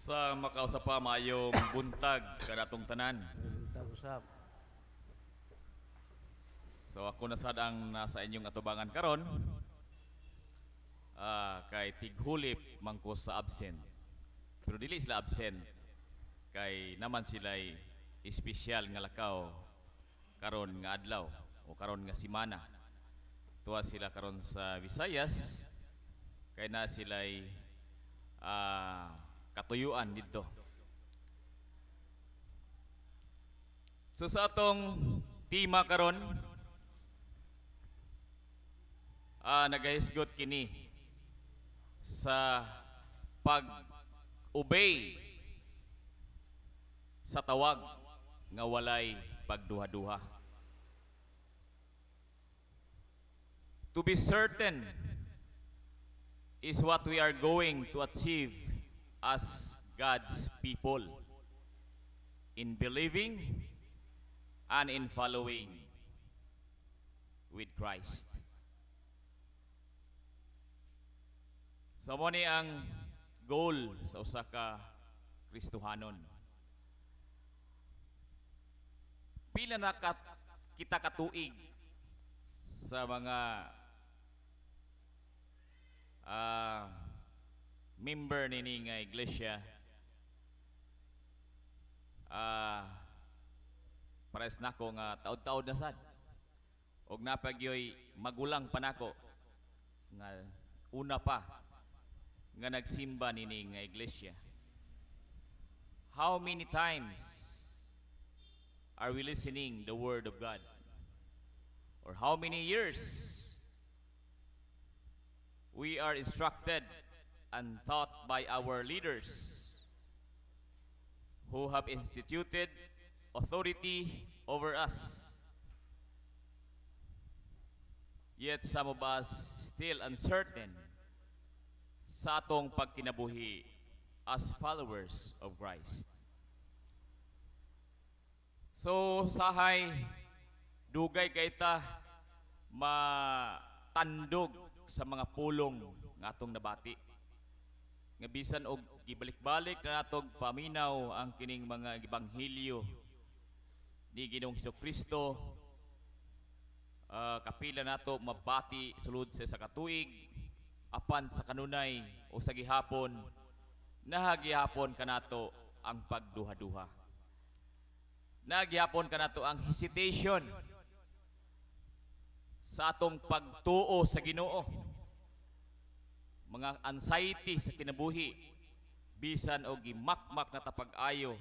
Sa makausap pa mayong buntag kadatong tanan. Usap. So ako na sad ang nasa inyong atubangan karon. Kay tighulip mangko sa absent. Pero dili sila absent kay naman sila'y espesyal nga lakaw karon nga adlaw o karon nga semana. Tuwa sila karon sa Visayas kay na sila'y katuyuan dito. So sa atong tema karon, nagahisgot kini sa pag-obey sa tawag nga walay pagduha-duha. To be certain is what we are going to achieve as God's people in believing and in following with Christ. So mo ni ang goal sa usa ka Kristohanon. Pila na kita katuig sa mga member nini nga iglesia, pares nako nga taud-taud na sad og napagyoy magulang pa nako nga una pa nga nagsimba nini nga iglesia. How many times are we listening the word of God? Or how many years we are instructed and taught by our leaders who have instituted authority over us. Yet some of us still uncertain sa atong pagkinabuhi as followers of Christ. So sahay dugay kay ta matandog sa mga pulong nga atong nabati. Nga bisan og gibalik-balik na natog paminaw ang kining mga ebanghelyo ni Ginoong Hesukristo, kapila nato mabati sulod sa katuig apan sa kanunay o sa gihapon nahagihapon kanato ang pagduha-duha. Nagihapon kanato ang hesitation sa atong pagtuo sa Ginoo. Mga anxiety sa kinabuhi bisan og gimakmak na tapag-ayo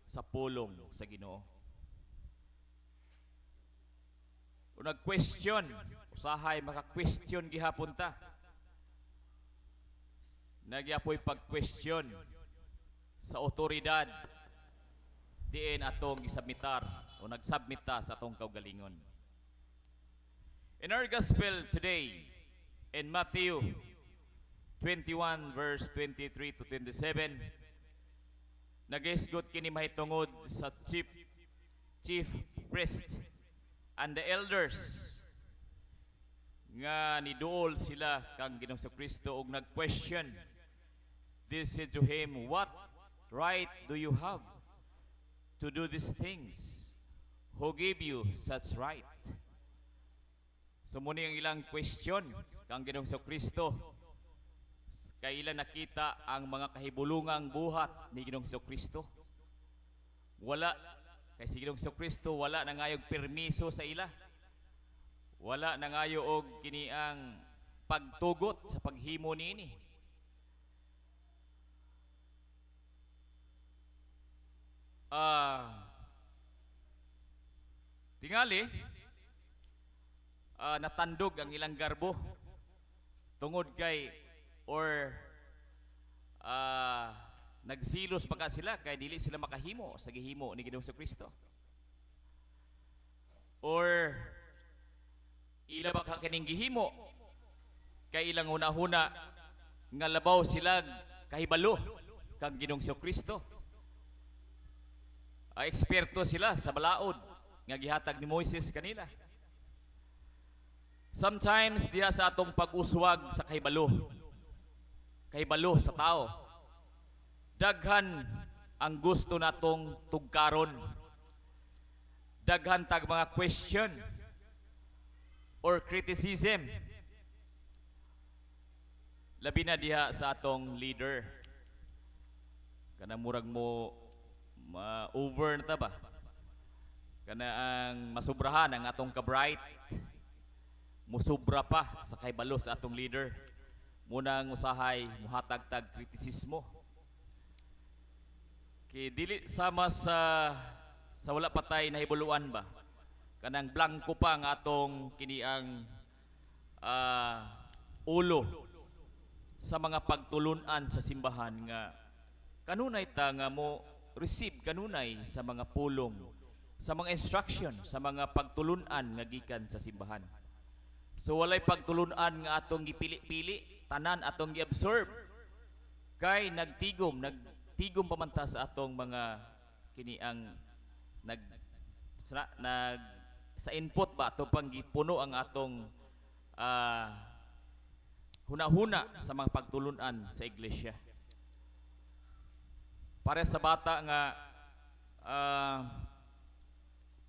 sa pulong sa Ginoo. O nag-question, usahay maka-question gihapon ta. Nagyapoy pag-question sa otoridad diin atong gisubmitar o nagsubmita sa atong kaugalingon. In our gospel today, in Matthew 21 verse 23 to 27, nagisgot kini mahitungod sa chief priest and the elders nga niduol sila kang Ginoong Kristo og nag-question. They said to him, "What right do you have to do these things? Who gave you such right?" So muna yung ilang question kang Ginoong Kristo. Kay ilan nakita ang mga kahibulungang buhat ni Ginoong Kristo. Wala, kay si Ginoong Kristo wala nangayog permiso sa ila. Wala nangayo og kiniang pagtugot sa paghimo niini. Tingali natandog ang ilang garbo tungod kay or nagsilos baka sila kay dili sila makahimo sa gihimo ni Ginoong Kristo. Or ila baka kining gihimo kay ilang hunahuna nga labaw sila kahibalo kang Ginoong Kristo. Eksperto sila sa balaod nga gihatag ni Moises kanila. Sometimes diha sa atong pag-uswag sa kahibalo sa tao, Daghan ang gusto natong tugkaron. Daghan tag mga question or criticism. Labi na diha sa atong leader. Kana murag mo over na ta ba? Kana ang masubrahan ang atong ka-bright. Musubra pa sa kaybalo sa atong leader. Munang usahay muhatag-tag kritisismo. Kay dili sama sa wala patay na hibuluan ba? Kanang blanco pa ang atong kiniang ulo sa mga pagtulunan sa simbahan nga kanunay ta nga mo receive kanunay sa mga pulong, sa mga instruction, sa mga pagtulunan nga gikan sa simbahan. So walay pagtulunan nga atong gipili-pili, tanan atong gi-absorb kay nagtigom pamanta sa atong mga kiniang sa input ba ato pang gipuno ang atong hunahuna sa mga pagtulunan sa iglesia. Para sa bata nga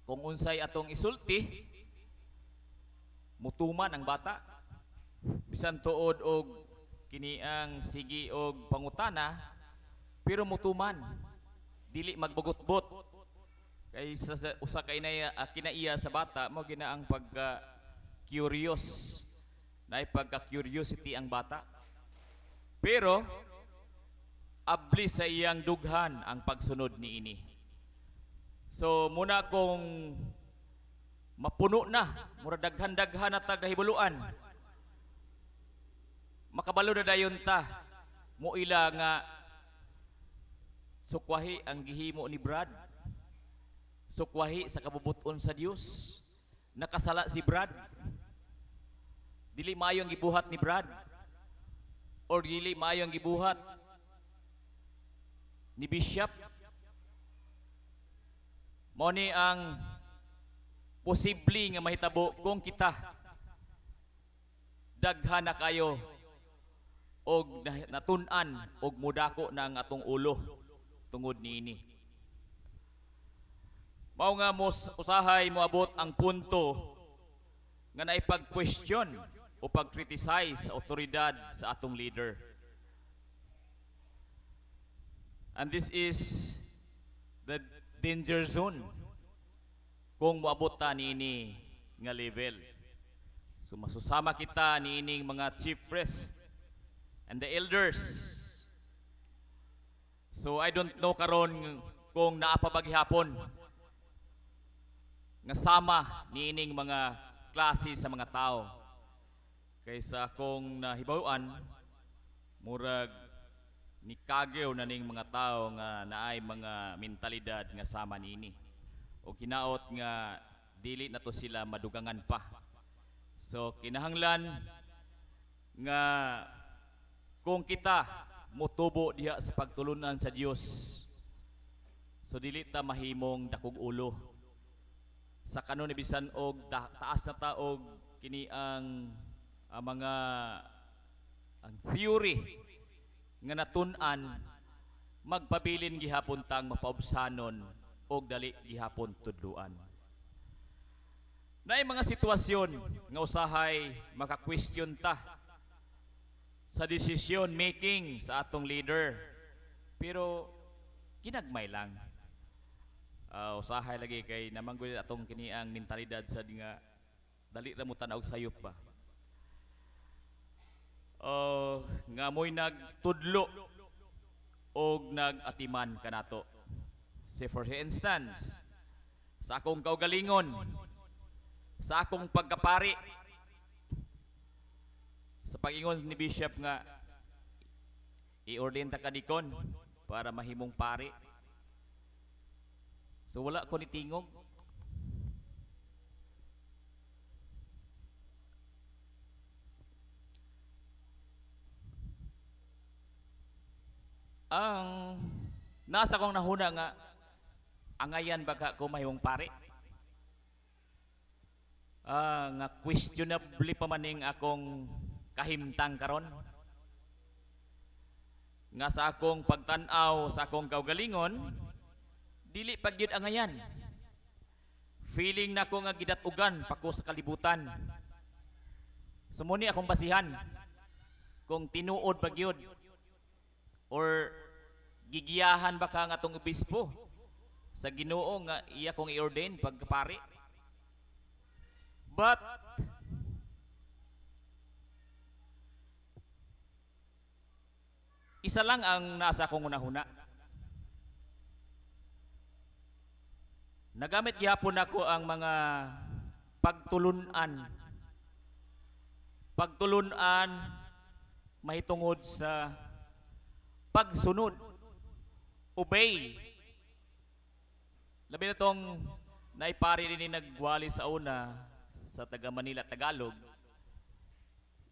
kung unsay atong isulti, mutuman ang bata. Bisan tuod og kiniang sige og pangutana, pero mutuman. Dili magbugot-bot. Kay usa kay kinaiya sa bata mo ginaang pagka curious. Naay pagka-curiosity ang bata. Pero abli sa iyang dughan ang pagsunod niini. So muna kung mapuno na, mura daghan-daghan na tag nahibuluan. Makabalo na dayon ta. Mo ila nga sukwahi ang gihimo ni Brad. Sukwahi sa kabubuton sa Dios. Nakasala si Brad. Dili maayo ang gibuhat ni Brad. Or dili maayo ang gibuhat ni Bishop. Mao ni ang posible nga mahitabo kung kita daghan na kayo og natun-an og mudako na ang atong ulo tungod niini. Mao nga usahay moabot ang punto nga naipag-question o pag-criticize sa otoridad sa atong leader. And this is the danger zone kung moabot ta niini nga level. So masusama kita niining mga chief priest and the elders. So I don't know karon kung naa pa baghihapon nga sama niining mga klase sa mga tao. Kaysa akong nahibawan murag ni kagyo na ning mga tao nga naay mga mentalidad nga sama niini. O kinaot nga dili na to sila madugangan pa. So kinahanglan nga kung kita motubo diha sa pagtulunan sa Dios, so dili ta mahimong dakog ulo. Sa kanon bisan og taas na ta og kini ang mga ang theory nga natun-an magpabilin gihapon tang mapaubsanon og dali gihapon tudluan. Naay mga sitwasyon nga usahay maka-question ta sa decision making sa atong leader. Pero ginagmay lang. Usahay lagi kay namanggol atong kiniang mentalidad sa nga dali ra mo tan-og sayop ba. Nga mo'y nagtudlo og nagatiman kanato. Say for instance, sa akong kaugalingon, sa akong pagkapari, sa pag-ingon ni Bishop nga i-ordain ta kadikon para mahimong pari. So wala ko nitingog. Ang nasa kong nahuna nga angayan baga ko mahimong pari. Nga questionably pa maning akong kahimtang karon. nga sa akong pagtan-aw sa akong kaugalingon dili pagyud angayan. Feeling nako nga gidatugan pako sa kalibutan. Sumuni akong basihan kung tinuod pagyud or gigiyahan ba ka nga atong obispo sa Ginoo nga iya kong i-ordain pagkapari. But isa lang ang nasa akong unahuna. Nagamit gihapon ako ang mga pagtulunan. Pagtulunan mahitungod sa pagsunod. Obey. Labi na tong naipari rin nagwali sa una sa taga Manila, Tagalog.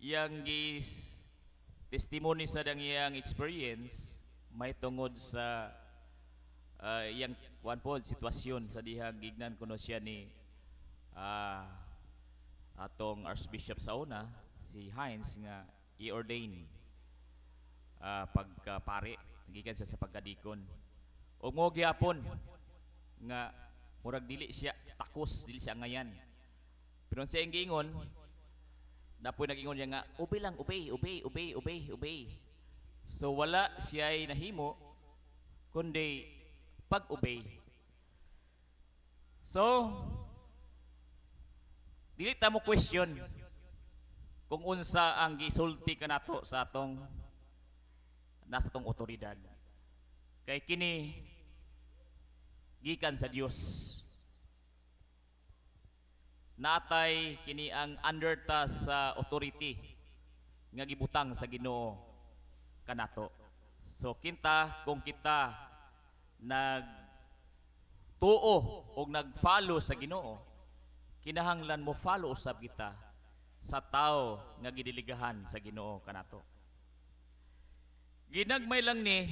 Yang testimony sa iyang experience mahitungod sa iyang kuan po sitwasyon sa dihang gignan kuno siya ni atong Archbishop sa una si Hines nga i-ordain pagkapare gikan siya sa pagkadikon ug mo gyapon nga murag dili siya takos, dili siya ngayan, pero siya ang giingon napoy nagingon niya nga obey lang, obey. So wala siya ay nahimo kundi pag-obey. So dili ta mo question kung unsa ang gisulti kanato sa atong nasa tong otoridad. Kay kini gikan sa Dios. Natay kini ang under ta sa authority nga gibutang sa Ginoo kanato. So kinta kung kita nagtuo o nag-follow sa Ginoo, kinahanglan mo follow usab kita sa tao nga gidiligahan sa Ginoo kanato. Ginagmay lang ni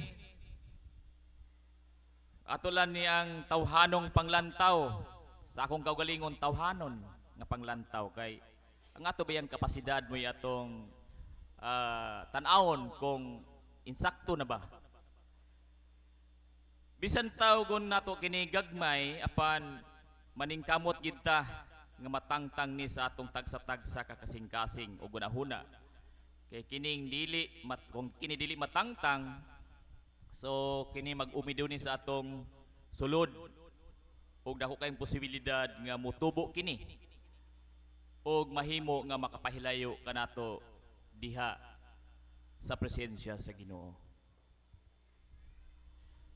atulan ni ang tawhanong panglantaw sa akong kaugalingon tawhanon nga panglantaw kay ang ato bayang kapasidad mo atong tan-awon kung insakto na ba. Bisan tawgon nato kini gagmay apan maningkamot gid ta nga matangtang ni sa atong tagsa-tagsa kakasing-kasing o gunahuna. Kay kining kung kini dili matangtang, so kini mag-umido ni sa atong sulod ug dako kayong posibilidad nga mutubo kini ug mahimo nga makapahilayo kanato diha sa presensya sa Ginoo.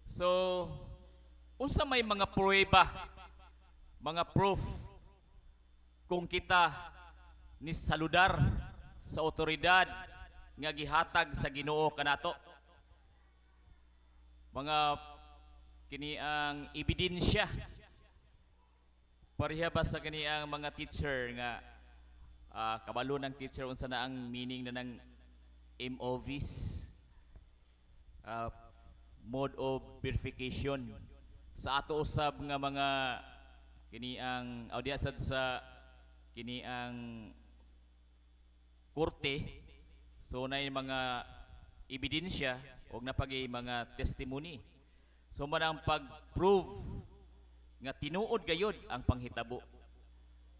So unsa may mga pruweba, mga proof kung kita ni saludar sa otoridad nga gihatag sa Ginoo kanato? Mga kini ang ebidensya. Pareha ba sa kini ang mga teacher nga kabalo ng teacher unsa na ang meaning na ng MOVs, mode of verification sa ato usab nga mga kini ang audiasad sa kini ang korte. So na mga ebidensya o napagi mga testimony. So manang pag-prove nga tinuod gayud ang panghitabo.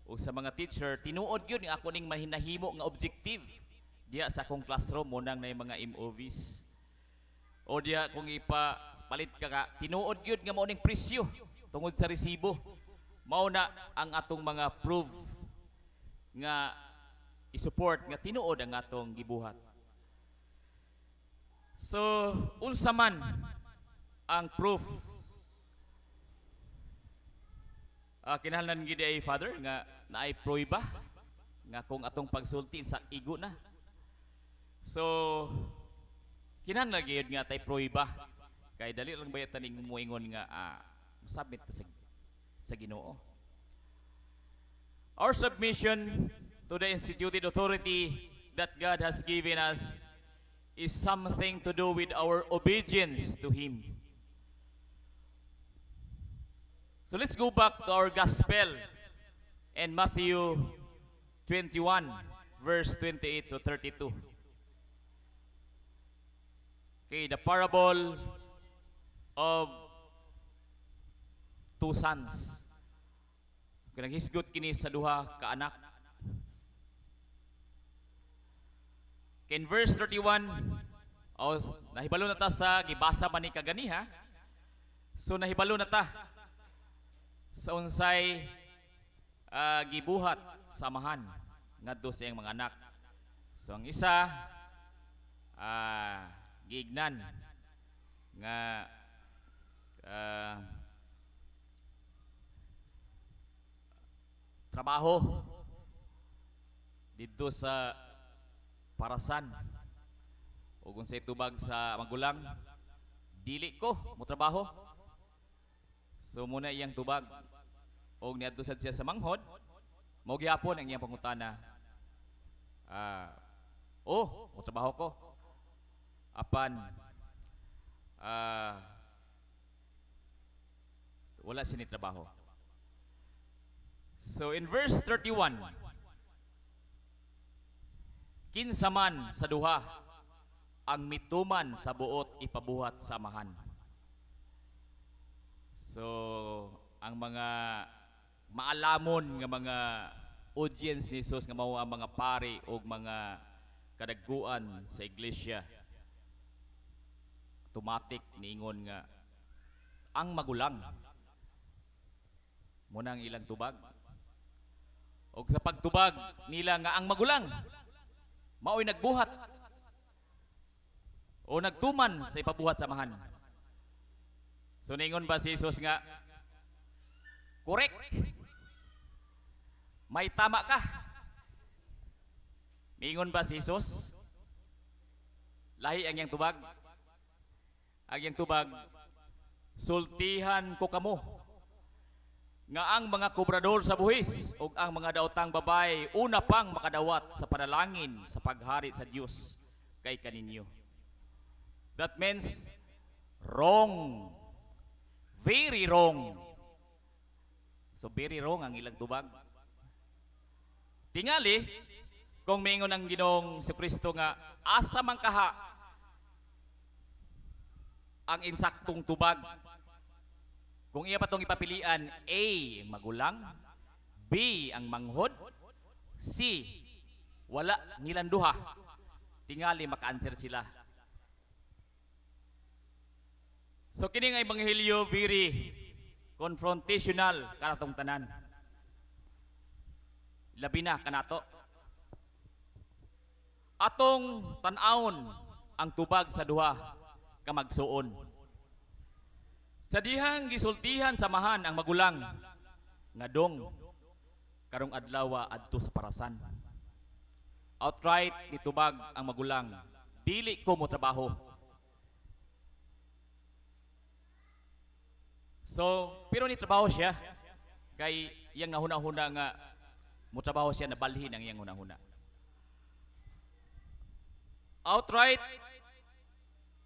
O sa mga teacher, tinuod yun nga ako ning mahinahimo nga objective diya sa akong classroom mo nang na mga MOVs. O diya kung ipapalit ka tinuod yun nga mao ning presyo tungod sa resibo. Mao na ang atong mga prove nga i-support nga tinuod ang atong gibuhat. So unsa man ang proof, kinahanglan gid ay Father nga naay pruweba nga kung atong pagsulti sa igo na. So kinahanglan gid nga tay pruweba kay dali lang bayatan ning muingon nga submit sa Ginoo. Our submission to the instituted authority that God has given us is something to do with our obedience to Him. So let's go back to our gospel in Matthew 21 verse 28 to 32. Okay, the parable of two sons. Kanang hisgot kini sa duha ka anak. In verse 31, nahibalo na ta sa gibasa man ni kagani ha. So nahibalo na ta sa unsay gibuhat samahan ngadto sa iyang mga anak. So ang isa giignan nga trabaho dito sa parasan ug unsay tubag sa magulang, dili ko mo trabaho. So muna iyang tubag og niadto sad siya sa manghod, mao gyapon ang iyang pangutana. Mo trabaho ko apan wala sini trabaho. So in verse 31, kinsa man sa duha ang mituman sa buot ipabuhat samahan. So ang mga maalamon nga mga audience ni Jesus nga mao ang mga pari o mga kadagguan sa iglesia, automatic niingon nga ang magulang muna ang ilang tubag. O sa pagtubag nila nga ang magulang mao'y nagbuhat o nagtuman sa ipabuhat samahan. So ningon ba si Jesus nga correct, may tama ka? Ningon ba si Jesus lahi ang iyang tubag? Ang iyang tubag, sultihan ko kamo nga ang mga kobrador sa buhis ug ang mga daotang babay una pang makadawat sa panalangin sa paghari sa Dios kay kaninyo. That means wrong, very wrong. So very wrong ang ilang tubag. Tingali kung mingon ang Ginoong si Kristo nga asa man kaha ang insaktong tubag. Kung iya pa itong ipapilian, A, magulang, B, ang manghod, C, wala nilang duha, tingali maka-answer sila. So kini nga ebanghelyo very confrontational kanatong tanan. Labi na kanato. Atong tan-awon ang tubag sa duha ka magsuon. Sa dihang gisultihan samahan ang magulang ngadong karong adlaw adto sa parasan. Outright nitubag ang magulang, dili ko mo trabaho. So pero ni trabaho siya kay iyang nahuna-huna nga mo trabaho siya, nabalhin ang iyang hunahuna. Outright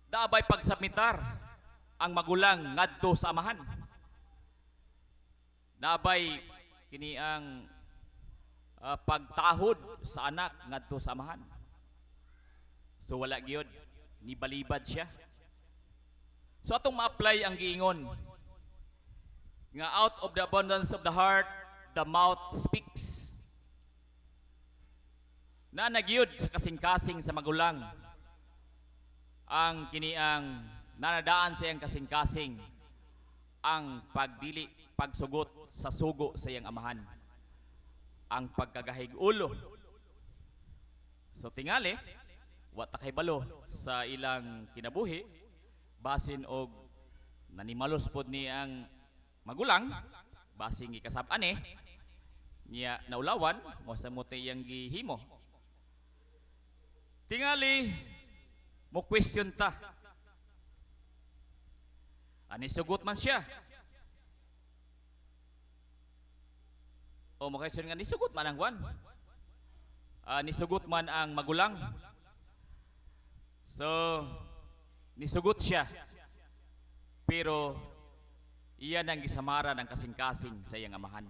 daabay pagsubmitar ang magulang ngadto sa amahan. Nabay kini ang pagtahod sa anak ngadto sa amahan. So wala gyud, nibalibad siya. So atong ma-apply ang giingon nga out of the abundance of the heart the mouth speaks. Na nagyud sa kasing-kasing sa magulang ang kini ang nanadaan sa iyang kasing-kasing ang pagdili, pagsugot sa sugo sa iyang amahan, ang pagkagahig ulo. So tingali wa ta kay balo sa ilang kinabuhi basin og nanimalos pod ni ang magulang basin gikasab-an niya naulawan mo sa mote iyang gihimo. Tingali mo question ta, ani sugot man siya o makasyon nga nisugot man ang kwan, nisugot man ang magulang. So nisugot siya pero iyan ang gisamaran ang kasing-kasing sa iyang amahan.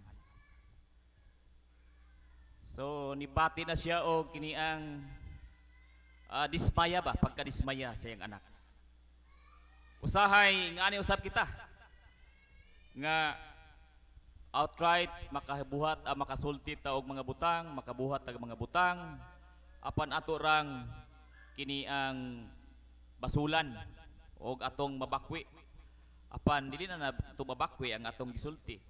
So nipati na siya o kini ang dismaya ba, pagkadismaya sa iyang anak. Usahay nga ani usab kita nga outright makabuhat makasulti ta og mga butang, makabuhat tag mga butang apan ato rang kini ang basulan og atong mabakwi apan dili na nato mabakwi ang atong gisulti.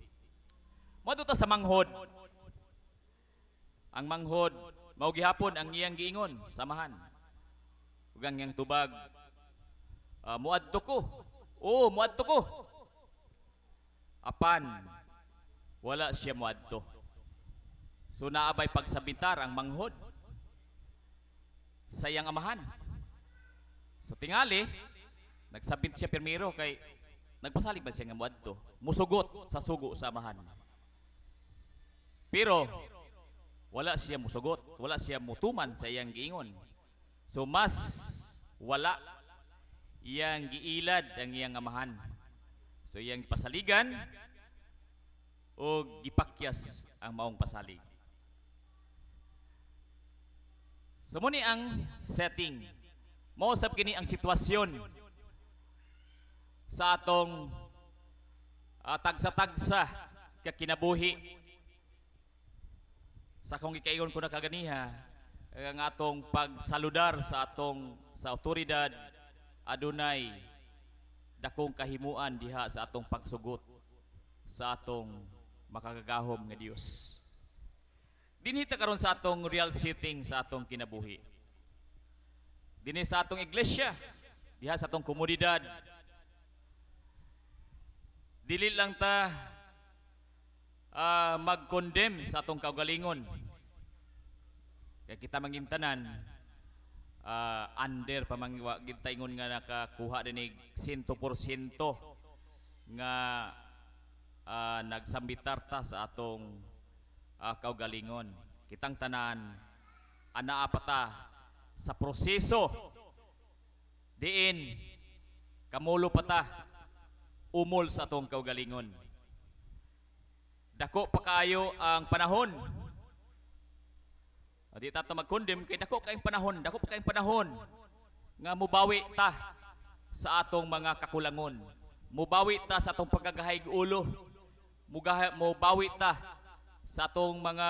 Moadto ta sa manghod. Ang manghod mao gihapon ang iyang giingon samahan ug ang iyang tubag, muadto ko. Oo, muadto ko. Apan wala siya muadto. So naabay pagsabitar ang manghod sa iyang amahan. So tingali nagsabit siya pirmiro kay nagpasalig ba siya nga muadto, musugot sa sugo sa amahan. Pero wala siya musugot, wala siya mutuman sa iyang giingon. So mas wala iyang giilad ang iyang amahan. So iyang pasaligan o gipakyas ang maong pasalig. So muni ang setting. Mao sab kini ang sitwasyon sa atong tagsa-tagsa ka kinabuhi. Sa kung ikaingon ko na kaganiha ang atong pagsaludar sa atong sa otoridad adunay dakong kahimuan diha sa atong pagsugot sa atong makagagahom nga Dios. Dinhi ta karon sa atong real setting sa atong kinabuhi. Dinhi sa atong iglesia, diha sa atong komunidad. Dili lang ta mag-condemn sa atong kaugalingon. Kaya kita mangintanan under pamangwa kita ingon nga nakakuha dinig 100% nga nagsambitar ta sa atong kaugalingon. Kitang tanan anaa pa ta sa proseso diin kamulo pa ta umol sa atong kaugalingon. Dako pa kayo ang panahon. Di ta mag-condemn kay dako kayong panahon nga mubawi ta sa atong mga kakulangon. Mubawi ta sa atong pagkagahayg ulo. Mubawi ta sa atong mga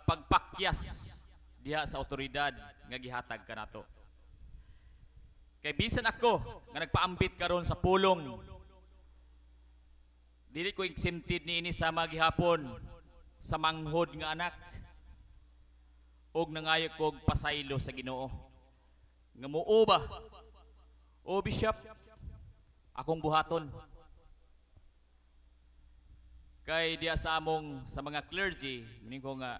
pagpakyas diha sa otoridad nga gihatag kanato. Kay bisan ako nga nagpaambit karon sa pulong, dili ko exempted niini sa magihapon sa manghod nga anak og nangayo kog pasaylo sa Ginoo nga muo ba o bishop akong buhaton kay diya sa among sa mga clergy meaning ko nga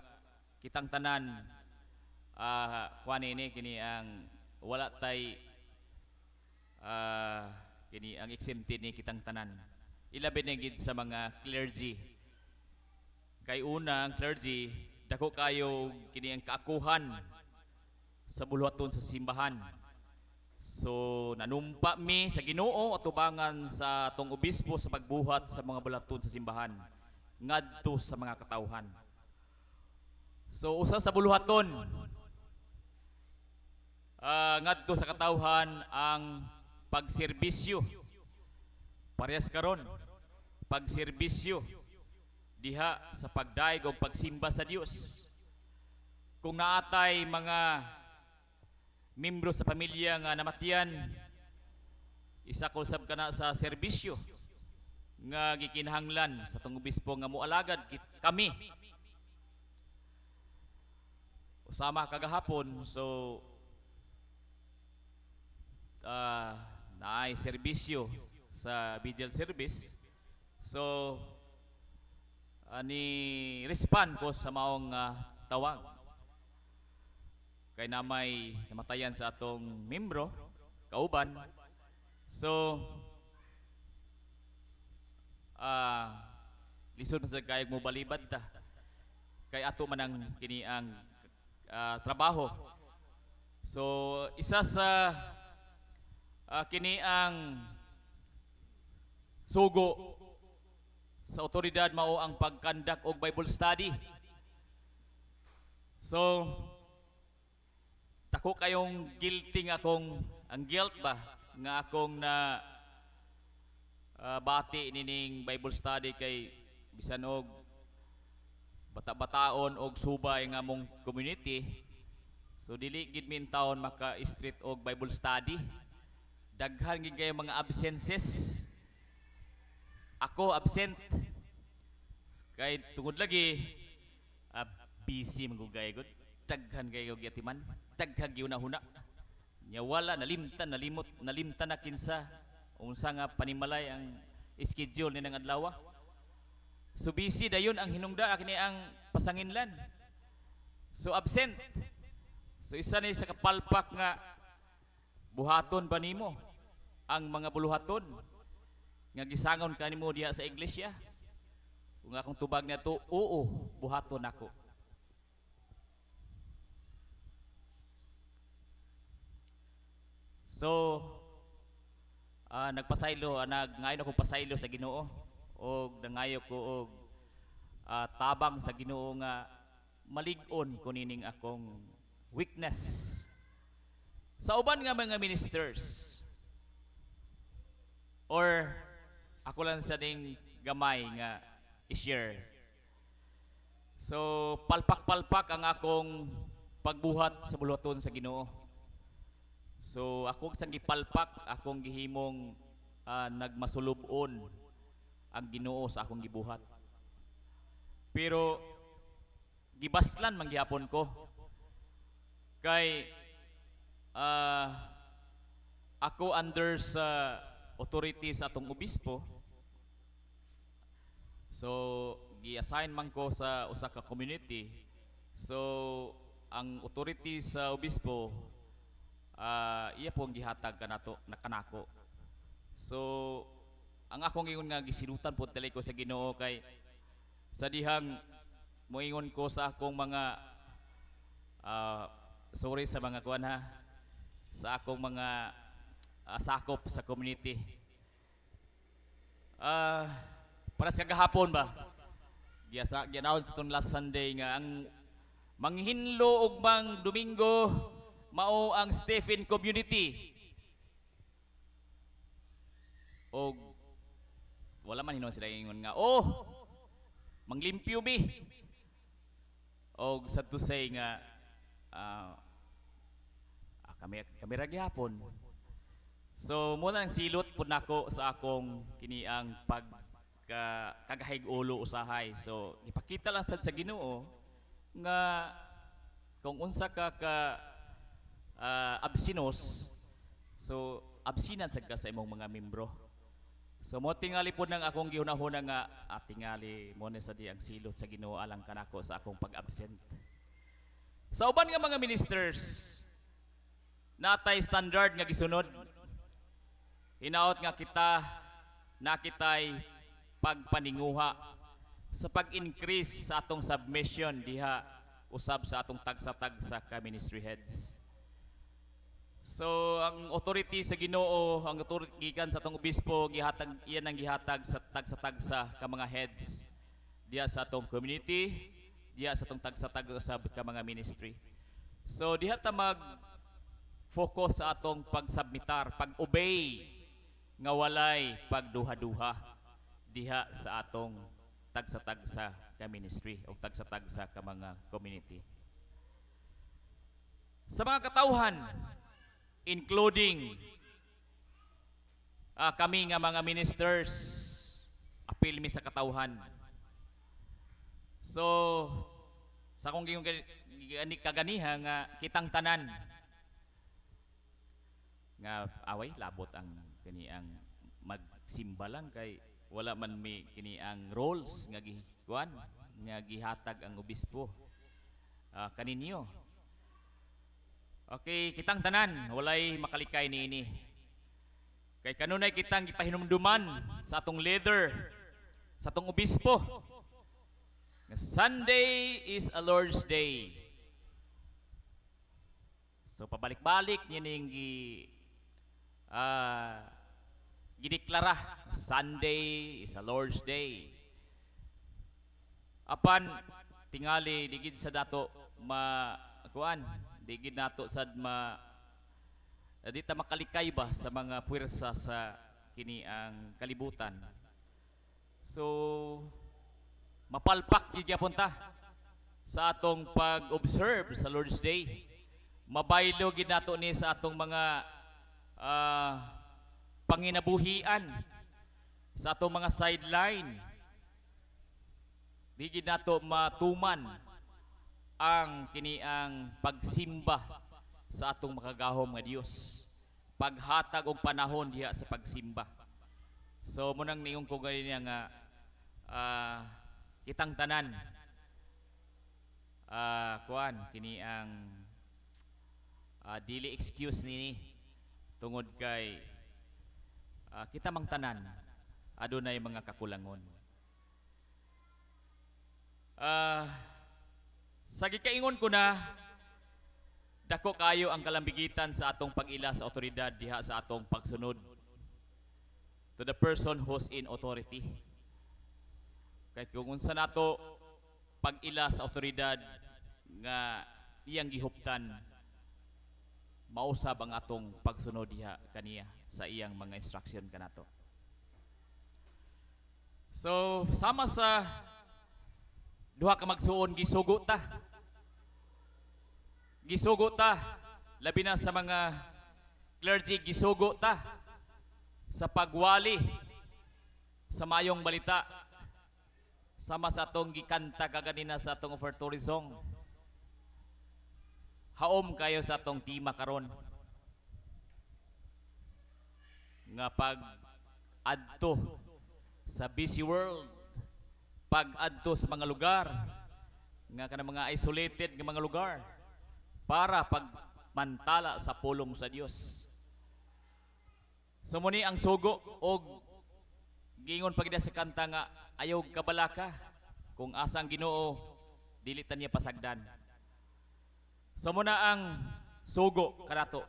kitang tanan kuan ini kini ang wala tay kini ang exempted ni kitang tanan ilabi na gid sa mga clergy kay una ang clergy dako kayo kini ang kaakuhan sa buluhaton sa simbahan. So nanumpa mi sa Ginoo atubangan sa atong obispo sa pagbuhat sa mga buluhaton sa simbahan ngadto sa mga katawhan. So usa sa buluhaton ngadto sa katawhan ang pagserbisyo. Parehas karon pagserbisyo diha sa pagdaig o pagsimba sa Dios. Kung naatay mga membro sa pamilya nga namatian, isa ko sab kana sa serbisyo nga gikinahanglan sa tong obispo nga moalagad kami. Usama kagahapon so naay serbisyo sa vigil service. So ni respond ko sa maong tawag kay namay namatayan sa atong membro kauban. So lisod sa kayag mo balibad ta kay ato man ang kini ang trabaho. So isa sa kini ang sugo sa otoridad mao ang pagkandak og Bible study. So tako kayong guilty nga kung ang guilt ba nga akong na bati nining Bible study kay bisan og bata-bataon og subay nga mong community. So dili gid min taon maka-street og Bible study. Daghan gid kay mga absences. Ako absent kay tungod lagi busy magugay gud. Daghan kay og yatiman, daghan gyud na huna. Nya wala nalimtan na kinsa unsa nga panimalay ang schedule ni nang adlaw. So busy dayon ang hinungda kini ang pasanginlan. So absent. So isa ni sa kapalpak nga buhaton ba nimo ang mga buluhaton nga gisangon kanimo diha sa iglesia. Kung akong tubag na to, oo, buhaton ako. So nangayon ako pasaylo sa Ginoo og nangayo ko og tabang sa Ginoo nga malig-on ko nining akong weakness. Sa uban nga mga ministers or ako lang sa ding gamay nga i-share. So palpak-palpak ang akong pagbuhat sa buluhaton sa Ginoo. So ako sang gipalpak, akong gihimong nagmasulubon ang Ginoo sa akong gibuhat. Pero gibaslan man gyapon ko kay ako under sa authority sa atong obispo. So gi-assign man ko sa usa ka community. So ang authority sa obispo iya pong gihatag kanako. So ang akong ingon nga gisilutan po talay ko sa Ginoo kay sa dihang moingon ko sa akong mga sorry sa mga kuan ha, sa akong mga sakop sa community. Para sa kagahapon ba gianaon sa itong last Sunday nga ang manghinlo og mang Domingo mao ang Stephen community. Og wala man hinon sila ingon nga manglimpyo mi. Og sa to say nga kami ra gyapon. So muna ang silot pud nako sa akong kini ang kagahig ulo usahay. So ipakita lang sad sa Ginoo nga kung unsa ka absinos, so absinan sad ka sa imong mga membro. So mo tingali po nang akong gihunahuna nga tingali mo ni sa di ang silot sa Ginoo alang kanako sa akong pag-absent. Sa uban nga mga ministers natay standard nga gisunod. Hinaot nga nakitay pagpaninguha sa pag-increase sa atong submission diha usab sa atong tagsa-tagsa ka ministry heads. So ang authority sa Ginoo, ang authority gikan sa atong obispo iyan ang gihatag sa tagsa-tagsa ka mga heads diha sa atong community, diha sa atong tagsa-tagsa ka mga ministry. So diha ta mag-focus sa atong pagsubmitar, pag-obey nga walay pagduha-duha diha sa atong tagsa-tagsa ka ministry o tagsa-tagsa ka mga community. Sa mga katawhan, including kami nga mga ministers, apil mi sa katawhan. So sa akong kaganiha nga kitang tanan nga away labot ang kini ang magsimba lang kay wala man mi kini ang roles nga gikuan nga gihatag ang obispo kaninyo. Okay, kitang tanan walay makalikay niini. Kay kanunay kitang gipahinumduman sa atong leader, sa atong obispo. Sunday is a Lord's Day. So pabalik-balik nining gideklara Sunday is a Lord's Day. Apan tingali digid sa dato kuan digid nato sad di ta makalikay ba sa mga puwersa sa kini ang kalibutan. So mapalpak gyud gyapon ta sa atong pag-observe sa Lord's Day. Mabaylo gid nato ni sa atong mga panginabuhian, sa atong mga sideline. Di gid nato matuman ang kini ang pagsimba sa atong makagahom nga Dios, paghatag og panahon diha sa pagsimba. So munang ningon ko ganiya nga kitang tanan kuan kini ang dili excuse nini tungod kay kita mang tanan adunay mga kakulangon. Sa gikaingon ko na, dako kayo ang kalambigitan sa atong pag-ila sa otoridad diha sa atong pagsunod to the person who's in authority. Kay kung unsa nato pag-ila sa otoridad nga iyang gihuptan, mausab ang atong pagsunod diha kaniya sa iyang mga instruction kanato. So sama sa duha ka magsuon gisugo ta. Gisugo ta labi na sa mga clergy, gisugo ta sa pagwali sa mayong balita. Sama sa atong gikanta kaganina sa atong offertory song. Haom kayo sa atong tima karon nga pag adto sa busy world, pag-adto sa mga lugar nga kanang mga isolated nga mga lugar para pagmantala sa pulong sa Dios. So muni ang sugo og giingon pagida sa kanta nga ayaw kabalaka kung asang Ginoo dili ta niya pasagdan. So muna ang sugo kanato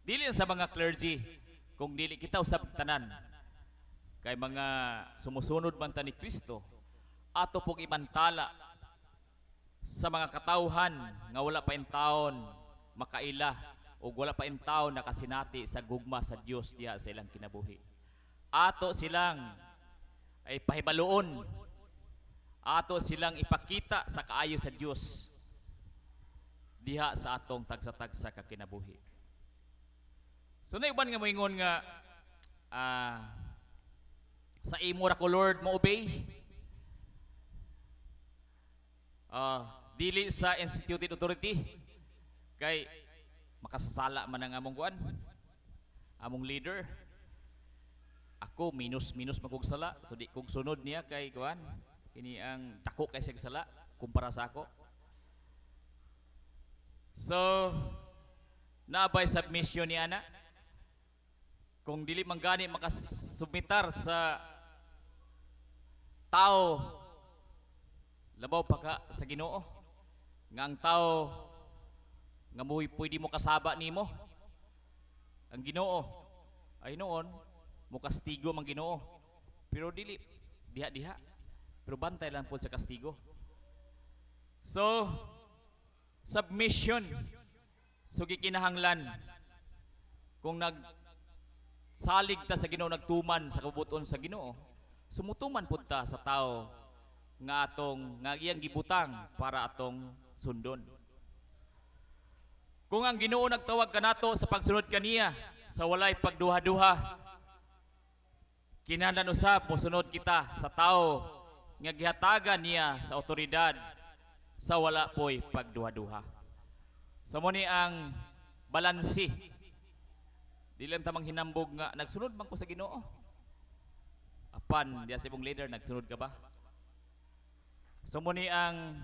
dili sa mga clergy kung dili kita usab tanan kay mga sumusunod man ta ni Kristo ato pong imantala sa mga katawhan nga wala pa intawon makaila o wala pa intawon nakasinati sa gugma sa Dios diha sa ilang kinabuhi. Ato silang ay pahibaluon, ato silang ipakita sa kaayo sa Dios diha sa atong tagsa-tagsa ka kinabuhi. So na uban nga moingon nga sa imo ra ko Lord mo obey, dili sa instituted authority kay makasasala man ang among kuan, among leader. Ako minus magkog sala, so di kog sunod niya kay kuan kini ang dako kay sig sala kumpara sa ako. So naabay submission ni ana kung dili man gani makasubitar sa tao labaw pa ka sa Ginoo nga ang tao nga pwede mo kasaba nimo ang Ginoo ay noon mo kastigo mang Ginoo pero dili diha pero bantay lang po sa kastigo. So submission, so gikinahanglan kung nagsalig ta sa Ginoo, nagtuman sa kabubuton sa Ginoo, sumutuman pud ta sa tao nga atong nga iyang gibutang para atong sundon. Kung ang Ginoo nagtawag kanato sa pagsunod kaniya sa walay pagduha-duha, kinahanglan usab mosunod kita sa tao nga gihatagan niya sa otoridad sa wala po'y pagduha-duha. Sa mo ni ang balansi. Dili lang tamang hinambog nga nagsunod man ko sa Ginoo. Apan diya sa imong leader nagsunod ka ba? So mo ni ang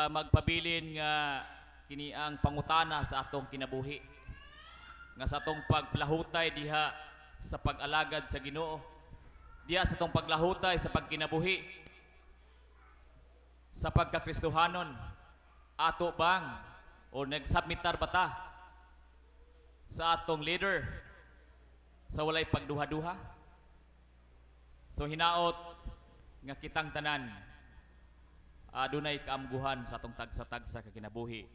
magpabilin nga kini ang pangutana sa atong kinabuhi. Nga sa atong pagplahutay diha sa pag-alagad sa Ginoo. Diya sa atong paglahutay sa pagkinabuhi. Sa pagkakristohanon ato bang o nagsubmitar ba ta sa atong leader sa walay pagduha-duha? So hinaot nga kitang tanan adunay kaamguhan sa atong tagsa-tagsa ka kinabuhi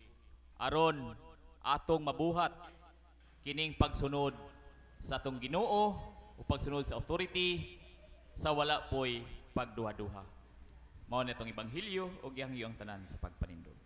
aron atong mabuhat kining pagsunod sa atong Ginoo o pagsunod sa authority sa wala po'y pagduha-duha. Mao na itong Ebanghelyo o gihangyo ang tanan sa pagpanindog.